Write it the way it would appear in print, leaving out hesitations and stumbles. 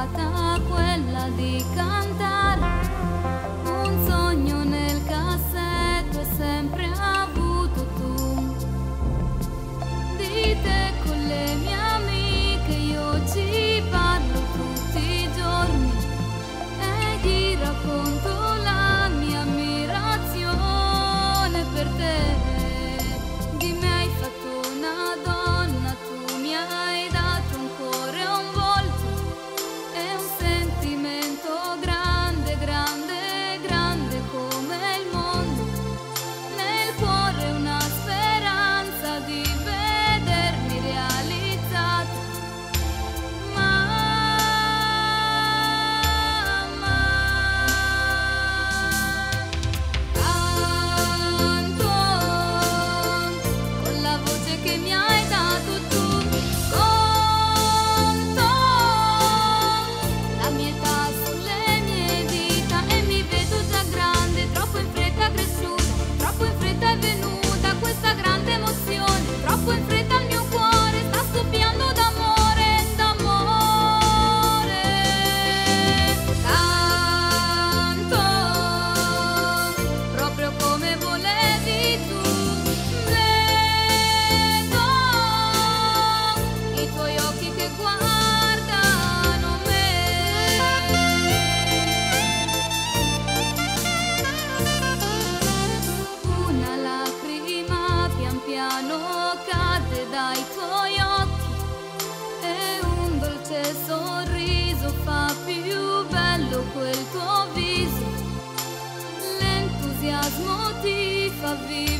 stata quella di cantare. Un sogno nel cassetto hai sempre avuto tu. Di te con le mie amiche io ci parlo tutti i giorni e gli racconto la mia ammirazione per te. Di me hai fatto una donna, tu mi hai dato un cuore e un volto e un sentimento grande, grande, grande come il mondo. Nel cuore una speranza di vedermi realizzata. Mamma, canto con la voce che mi hai dato tu, conto la mia età sulle mie dita e mi vedo già grande, troppo in fretta cresciuta, troppo in fretta è venuta questa grande emozione, troppo in fretta il mio cuore sta scoppiando d'amore, d'amore. Canto proprio come volevi tu, vedo i tuoi occhi che guardano me. Una lacrima pian piano cade dai tuoi occhi e un dolce sorriso fa più bello quel tuo viso. L'entusiasmo ti fa vivere